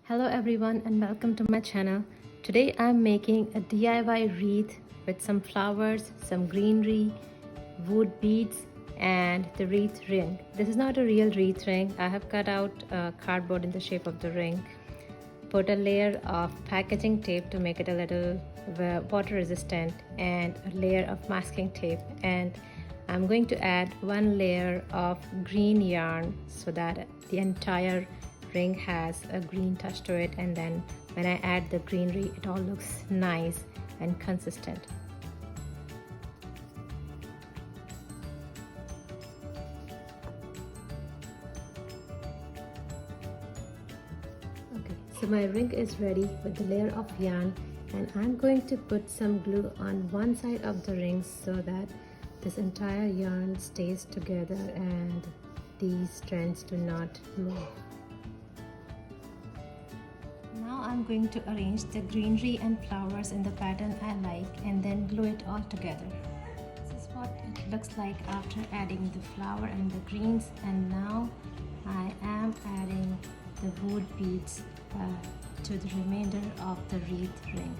Hello everyone and welcome to my channel. Today I'm making a DIY wreath with some flowers, some greenery, wood beads and the wreath ring. This is not a real wreath ring. I have cut out cardboard in the shape of the ring, put a layer of packaging tape to make it a little water resistant and a layer of masking tape, and I'm going to add one layer of green yarn so that the entire ring has a green touch to it, and then when I add the greenery it all looks nice and consistent. Okay, so my ring is ready with the layer of yarn, and I'm going to put some glue on one side of the ring so that this entire yarn stays together and these strands do not move. Now I'm going to arrange the greenery and flowers in the pattern I like and then glue it all together. This is what it looks like after adding the flower and the greens, and now I am adding the wood beads to the remainder of the wreath ring.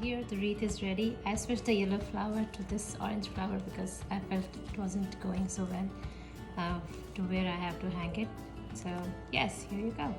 Here the wreath is ready. I switched the yellow flower to this orange flower because I felt it wasn't going so well to where I have to hang it. So yes, here you go.